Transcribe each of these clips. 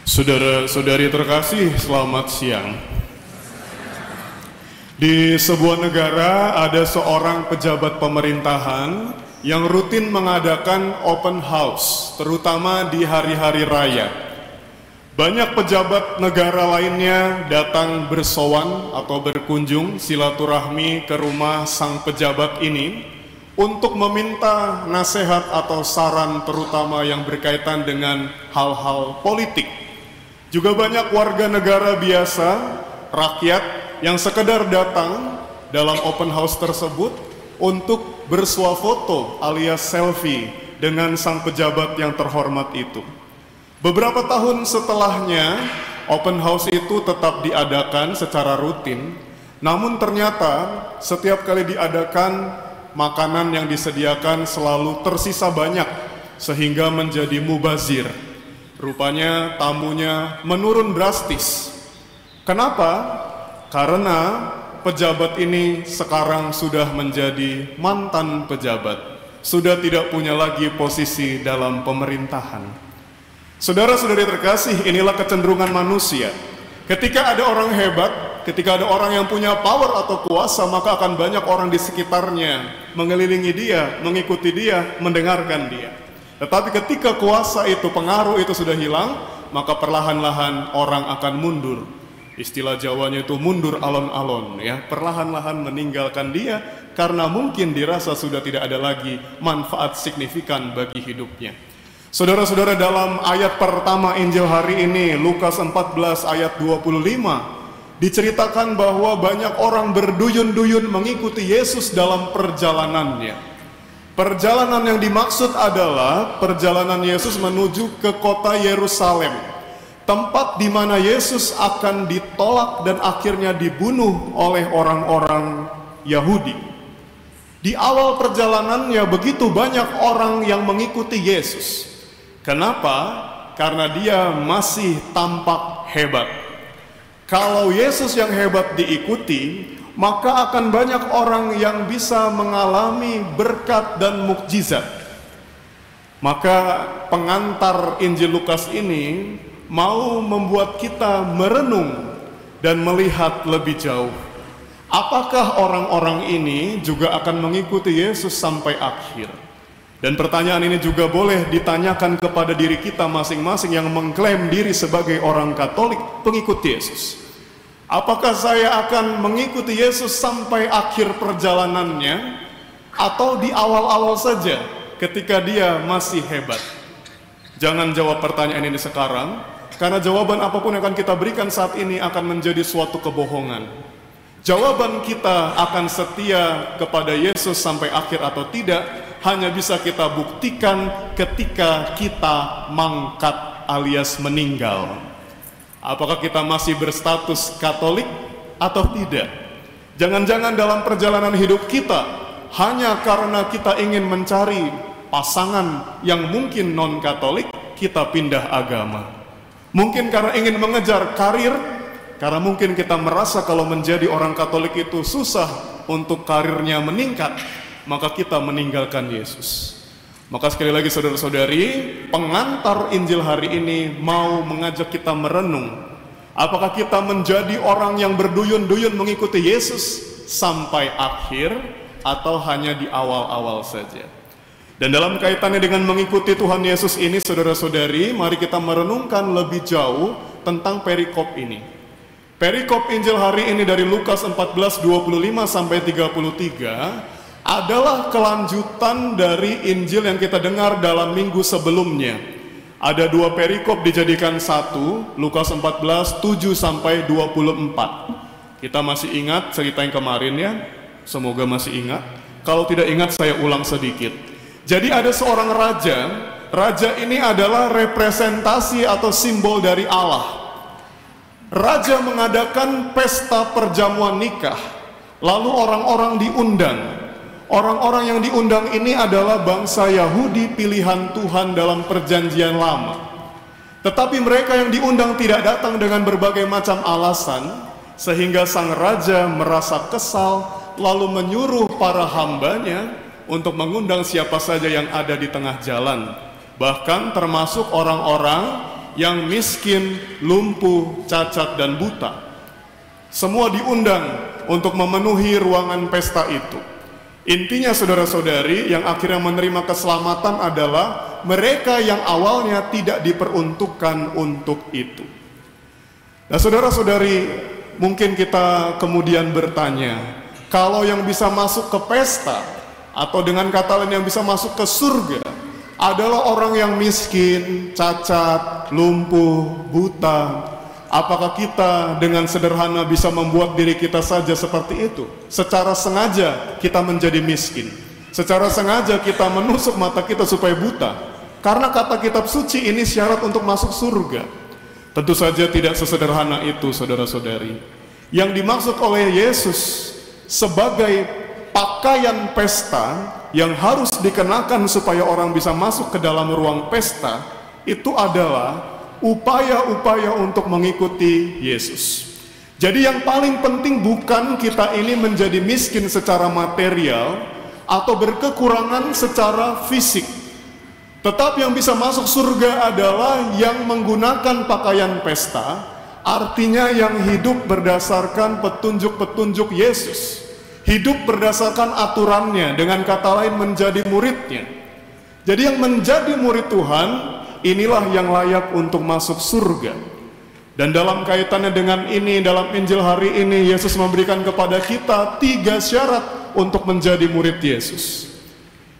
Saudara-saudari terkasih, selamat siang. Di sebuah negara ada seorang pejabat pemerintahan yang rutin mengadakan open house, terutama di hari-hari raya. Banyak pejabat negara lainnya datang bersowan atau berkunjung silaturahmi ke rumah sang pejabat ini untuk meminta nasihat atau saran, terutama yang berkaitan dengan hal-hal politik. Juga banyak warga negara biasa, rakyat yang sekedar datang dalam open house tersebut untuk bersuah foto alias selfie dengan sang pejabat yang terhormat itu. Beberapa tahun setelahnya, open house itu tetap diadakan secara rutin, namun ternyata setiap kali diadakan, makanan yang disediakan selalu tersisa banyak sehingga menjadi mubazir. Rupanya tamunya menurun drastis. Kenapa? Karena pejabat ini sekarang sudah menjadi mantan pejabat, sudah tidak punya lagi posisi dalam pemerintahan. Saudara-saudari terkasih, inilah kecenderungan manusia. Ketika ada orang hebat, ketika ada orang yang punya power atau kuasa, maka akan banyak orang di sekitarnya mengelilingi dia, mengikuti dia, mendengarkan dia. Tetapi ketika kuasa itu, pengaruh itu sudah hilang, maka perlahan-lahan orang akan mundur. Istilah Jawanya itu mundur alon-alon, ya, perlahan-lahan meninggalkan dia karena mungkin dirasa sudah tidak ada lagi manfaat signifikan bagi hidupnya. Saudara-saudara, dalam ayat pertama Injil hari ini, Lukas 14 ayat 25, diceritakan bahwa banyak orang berduyun-duyun mengikuti Yesus dalam perjalanannya. Perjalanan yang dimaksud adalah perjalanan Yesus menuju ke kota Yerusalem, tempat di mana Yesus akan ditolak dan akhirnya dibunuh oleh orang-orang Yahudi. Di awal perjalanannya begitu banyak orang yang mengikuti Yesus. Kenapa? Karena dia masih tampak hebat. Kalau Yesus yang hebat diikuti, maka akan banyak orang yang bisa mengalami berkat dan mukjizat. Maka pengantar Injil Lukas ini mau membuat kita merenung dan melihat lebih jauh. Apakah orang-orang ini juga akan mengikuti Yesus sampai akhir? Dan pertanyaan ini juga boleh ditanyakan kepada diri kita masing-masing yang mengklaim diri sebagai orang Katolik, pengikut Yesus. Apakah saya akan mengikuti Yesus sampai akhir perjalanannya, atau di awal-awal saja ketika dia masih hebat? Jangan jawab pertanyaan ini sekarang, karena jawaban apapun yang akan kita berikan saat ini akan menjadi suatu kebohongan. Jawaban kita akan setia kepada Yesus sampai akhir atau tidak hanya bisa kita buktikan ketika kita mangkat alias meninggal. Apakah kita masih berstatus Katolik atau tidak? Jangan-jangan dalam perjalanan hidup kita, hanya karena kita ingin mencari pasangan yang mungkin non-Katolik, kita pindah agama. Mungkin karena ingin mengejar karir, karena mungkin kita merasa kalau menjadi orang Katolik itu susah untuk karirnya meningkat, maka kita meninggalkan Yesus. Maka sekali lagi saudara-saudari, pengantar Injil hari ini mau mengajak kita merenung. Apakah kita menjadi orang yang berduyun-duyun mengikuti Yesus sampai akhir, atau hanya di awal-awal saja? Dan dalam kaitannya dengan mengikuti Tuhan Yesus ini, saudara-saudari, mari kita merenungkan lebih jauh tentang perikop ini. Perikop Injil hari ini dari Lukas 14, 25 sampai 33 adalah kelanjutan dari Injil yang kita dengar dalam minggu sebelumnya. Ada dua perikop dijadikan satu, Lukas 14, 7 sampai 24. Kita masih ingat cerita yang kemarin ya? Semoga masih ingat. Kalau tidak ingat saya ulang sedikit. Jadi ada seorang raja. Raja ini adalah representasi atau simbol dari Allah. Raja mengadakan pesta perjamuan nikah. Lalu orang-orang diundang. Orang-orang yang diundang ini adalah bangsa Yahudi pilihan Tuhan dalam perjanjian lama. Tetapi mereka yang diundang tidak datang dengan berbagai macam alasan, sehingga sang raja merasa kesal, lalu menyuruh para hambanya untuk mengundang siapa saja yang ada di tengah jalan, bahkan termasuk orang-orang yang miskin, lumpuh, cacat, dan buta. Semua diundang untuk memenuhi ruangan pesta itu. Intinya saudara-saudari, yang akhirnya menerima keselamatan adalah mereka yang awalnya tidak diperuntukkan untuk itu. Nah saudara-saudari, mungkin kita kemudian bertanya, kalau yang bisa masuk ke pesta, atau dengan kata lain yang bisa masuk ke surga, adalah orang yang miskin, cacat, lumpuh, buta, apakah kita dengan sederhana bisa membuat diri kita saja seperti itu? Secara sengaja kita menjadi miskin, secara sengaja kita menusuk mata kita supaya buta, karena kata kitab suci ini syarat untuk masuk surga. Tentu saja tidak sesederhana itu saudara-saudari. Yang dimaksud oleh Yesus sebagai pakaian pesta yang harus dikenakan supaya orang bisa masuk ke dalam ruang pesta, itu adalah upaya-upaya untuk mengikuti Yesus. Jadi yang paling penting bukan kita ini menjadi miskin secara material atau berkekurangan secara fisik, tetapi yang bisa masuk surga adalah yang menggunakan pakaian pesta, artinya yang hidup berdasarkan petunjuk-petunjuk Yesus, hidup berdasarkan aturannya, dengan kata lain menjadi muridnya. Jadi yang menjadi murid Tuhan, inilah yang layak untuk masuk surga. Dan dalam kaitannya dengan ini, dalam Injil hari ini, Yesus memberikan kepada kita 3 syarat untuk menjadi murid Yesus.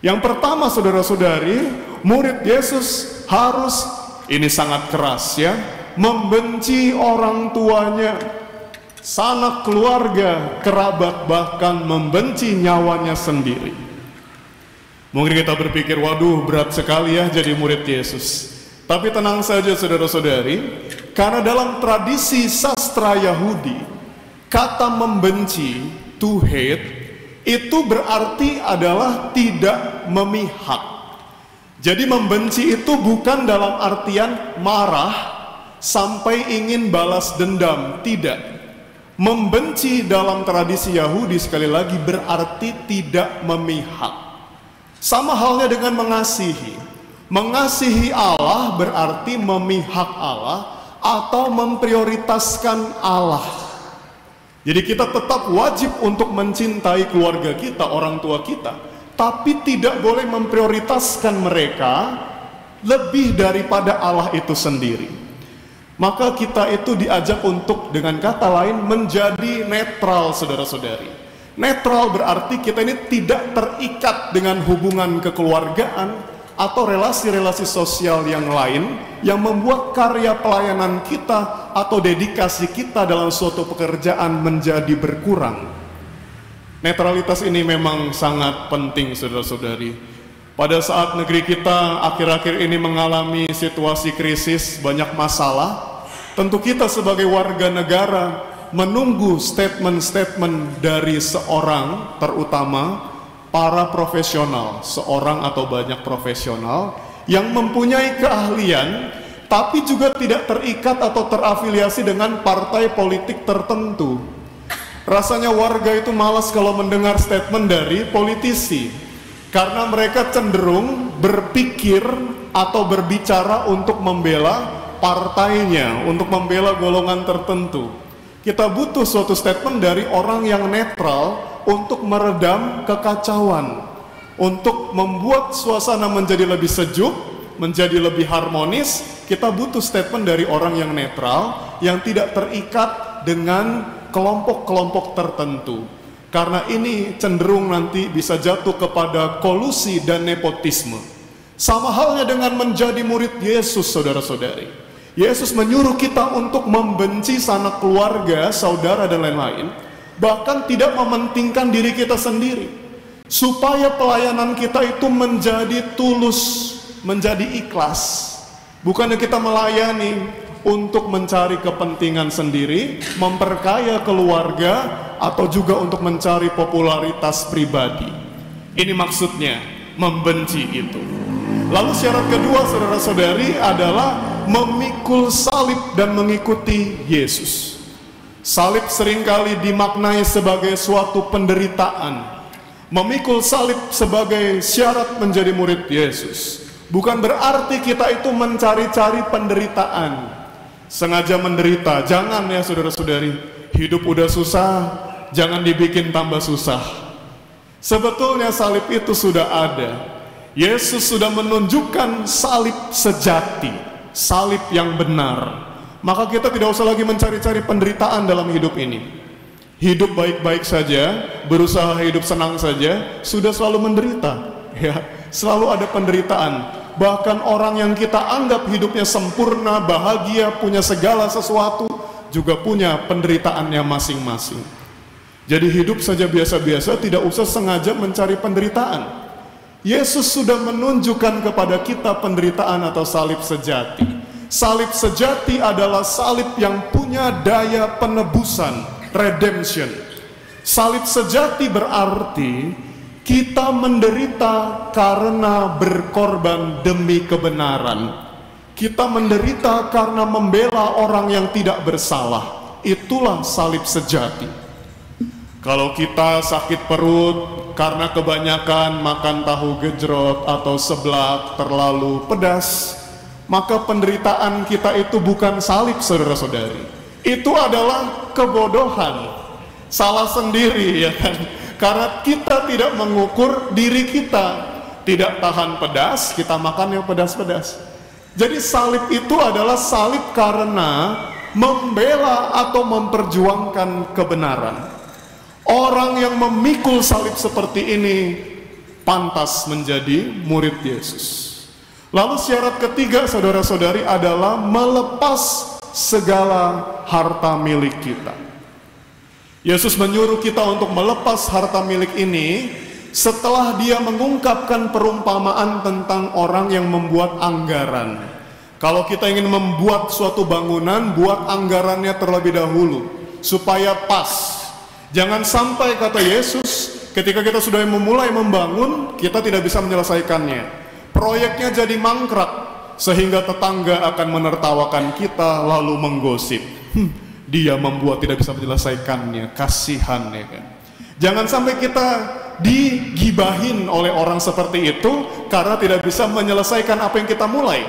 Yang pertama saudara-saudari, murid Yesus harus, ini sangat keras ya, membenci orang tuanya, sanak keluarga, kerabat, bahkan membenci nyawanya sendiri. Mungkin kita berpikir, waduh berat sekali ya jadi murid Yesus. Tapi tenang saja saudara-saudari, karena dalam tradisi sastra Yahudi, kata membenci, to hate, itu berarti adalah tidak memihak. Jadi membenci itu bukan dalam artian marah sampai ingin balas dendam, tidak. Membenci dalam tradisi Yahudi sekali lagi berarti tidak memihak. Sama halnya dengan mengasihi. Mengasihi Allah berarti memihak Allah atau memprioritaskan Allah. Jadi kita tetap wajib untuk mencintai keluarga kita, orang tua kita, tapi tidak boleh memprioritaskan mereka lebih daripada Allah itu sendiri. Maka kita itu diajak untuk, dengan kata lain, menjadi netral saudara-saudari. Netral berarti kita ini tidak terikat dengan hubungan kekeluargaan atau relasi-relasi sosial yang lain yang membuat karya pelayanan kita atau dedikasi kita dalam suatu pekerjaan menjadi berkurang. Netralitas ini memang sangat penting saudara-saudari. Pada saat negeri kita akhir-akhir ini mengalami situasi krisis, banyak masalah, tentu kita sebagai warga negara menunggu statement-statement dari seorang, terutama para profesional, seorang atau banyak profesional yang mempunyai keahlian tapi juga tidak terikat atau terafiliasi dengan partai politik tertentu. Rasanya warga itu malas kalau mendengar statement dari politisi, karena mereka cenderung berpikir atau berbicara untuk membela partainya, untuk membela golongan tertentu. Kita butuh suatu statement dari orang yang netral untuk meredam kekacauan, untuk membuat suasana menjadi lebih sejuk, menjadi lebih harmonis. Kita butuh statement dari orang yang netral, yang tidak terikat dengan kelompok-kelompok tertentu. Karena ini cenderung nanti bisa jatuh kepada kolusi dan nepotisme. Sama halnya dengan menjadi murid Yesus, saudara-saudari. Yesus menyuruh kita untuk membenci sanak keluarga, saudara, dan lain-lain. Bahkan tidak mementingkan diri kita sendiri. Supaya pelayanan kita itu menjadi tulus, menjadi ikhlas. Bukannya kita melayani untuk mencari kepentingan sendiri, memperkaya keluarga, atau juga untuk mencari popularitas pribadi. Ini maksudnya, membenci itu. Lalu syarat kedua saudara-saudari adalah memikul salib dan mengikuti Yesus. Salib seringkali dimaknai sebagai suatu penderitaan. Memikul salib sebagai syarat menjadi murid Yesus. Bukan berarti kita itu mencari-cari penderitaan, sengaja menderita. Jangan ya saudara-saudari, hidup udah susah, jangan dibikin tambah susah. Sebetulnya salib itu sudah ada. Yesus sudah menunjukkan salib sejati, salib yang benar. Maka kita tidak usah lagi mencari-cari penderitaan dalam hidup ini. Hidup baik-baik saja, berusaha hidup senang saja, sudah selalu menderita. Ya, selalu ada penderitaan. Bahkan orang yang kita anggap hidupnya sempurna, bahagia, punya segala sesuatu, juga punya penderitaannya masing-masing. Jadi hidup saja biasa-biasa, tidak usah sengaja mencari penderitaan. Yesus sudah menunjukkan kepada kita penderitaan atau salib sejati. Salib sejati adalah salib yang punya daya penebusan, redemption. Salib sejati berarti kita menderita karena berkorban demi kebenaran. Kita menderita karena membela orang yang tidak bersalah. Itulah salib sejati. Kalau kita sakit perut karena kebanyakan makan tahu gejrot atau seblak terlalu pedas, maka penderitaan kita itu bukan salib, saudara-saudari. Itu adalah kebodohan, salah sendiri, ya kan? Karena kita tidak mengukur diri kita, tidak tahan pedas, kita makan yang pedas-pedas. Jadi salib itu adalah salib karena membela atau memperjuangkan kebenaran. Orang yang memikul salib seperti ini pantas menjadi murid Yesus. Lalu syarat ketiga, saudara-saudari, adalah melepas segala harta milik kita. Yesus menyuruh kita untuk melepas harta milik ini setelah dia mengungkapkan perumpamaan tentang orang yang membuat anggaran. Kalau kita ingin membuat suatu bangunan, buat anggarannya terlebih dahulu supaya pas. Jangan sampai, kata Yesus, ketika kita sudah memulai membangun, kita tidak bisa menyelesaikannya. Proyeknya jadi mangkrak, sehingga tetangga akan menertawakan kita lalu menggosip. Dia membuat tidak bisa menyelesaikannya, kasihan, ya kan? Jangan sampai kita digibahin oleh orang seperti itu karena tidak bisa menyelesaikan apa yang kita mulai.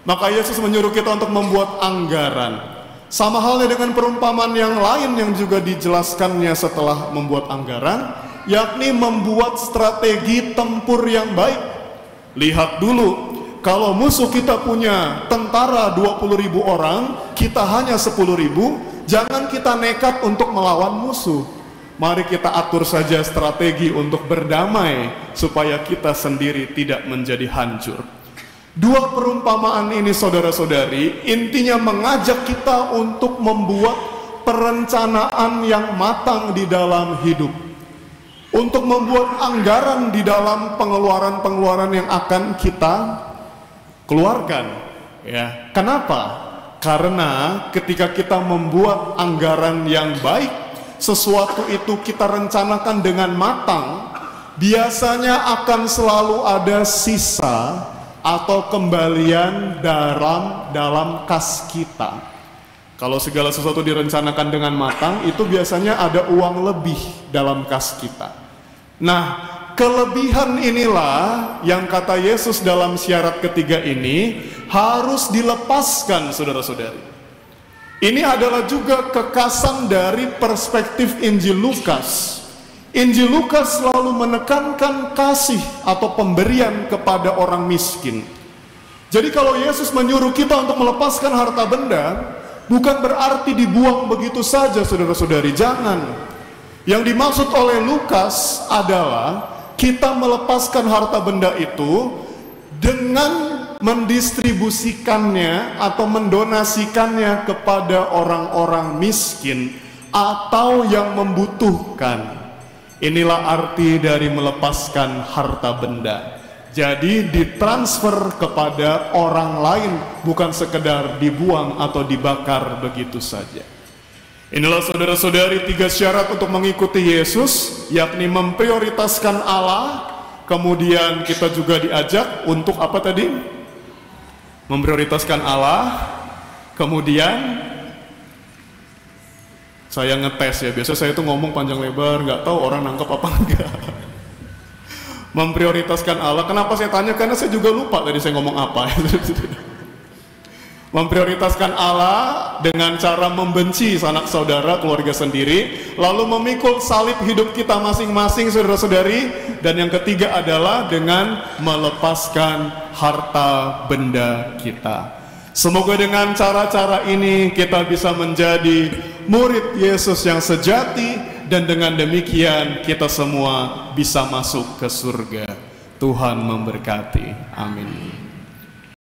Maka Yesus menyuruh kita untuk membuat anggaran. Sama halnya dengan perumpamaan yang lain yang juga dijelaskannya setelah membuat anggaran, yakni membuat strategi tempur yang baik. Lihat dulu, kalau musuh kita punya tentara 20.000 orang, kita hanya 10.000, jangan kita nekat untuk melawan musuh. Mari kita atur saja strategi untuk berdamai supaya kita sendiri tidak menjadi hancur. Dua perumpamaan ini, saudara-saudari, intinya mengajak kita untuk membuat perencanaan yang matang di dalam hidup, untuk membuat anggaran di dalam pengeluaran-pengeluaran yang akan kita keluarkan. Ya, kenapa? Karena ketika kita membuat anggaran yang baik, sesuatu itu kita rencanakan dengan matang, biasanya akan selalu ada sisa atau kembalian dalam kas kita. Kalau segala sesuatu direncanakan dengan matang, itu biasanya ada uang lebih dalam kas kita. Nah, kelebihan inilah yang kata Yesus dalam syarat ketiga ini harus dilepaskan, saudara-saudari. Ini adalah juga kekasan dari perspektif Injil Lukas. Injil Lukas selalu menekankan kasih atau pemberian kepada orang miskin. Jadi kalau Yesus menyuruh kita untuk melepaskan harta benda, bukan berarti dibuang begitu saja, saudara-saudari. Jangan. Yang dimaksud oleh Lukas adalah kita melepaskan harta benda itu dengan mendistribusikannya atau mendonasikannya kepada orang-orang miskin atau yang membutuhkan. Inilah arti dari melepaskan harta benda. Jadi ditransfer kepada orang lain, bukan sekedar dibuang atau dibakar begitu saja. Inilah saudara-saudari tiga syarat untuk mengikuti Yesus, yakni memprioritaskan Allah. Kemudian kita juga diajak untuk apa tadi? Memprioritaskan Allah. Kemudian saya ngetes ya, biasa saya tuh ngomong panjang lebar, nggak tahu orang nangkep apa enggak. Memprioritaskan Allah. Kenapa saya tanya? Karena saya juga lupa tadi saya ngomong apa. Memprioritaskan Allah dengan cara membenci sanak saudara, keluarga sendiri, lalu memikul salib hidup kita masing-masing, saudara-saudari. Dan yang ketiga adalah dengan melepaskan harta benda kita. Semoga dengan cara-cara ini kita bisa menjadi murid Yesus yang sejati, dan dengan demikian kita semua bisa masuk ke surga. Tuhan memberkati. Amin.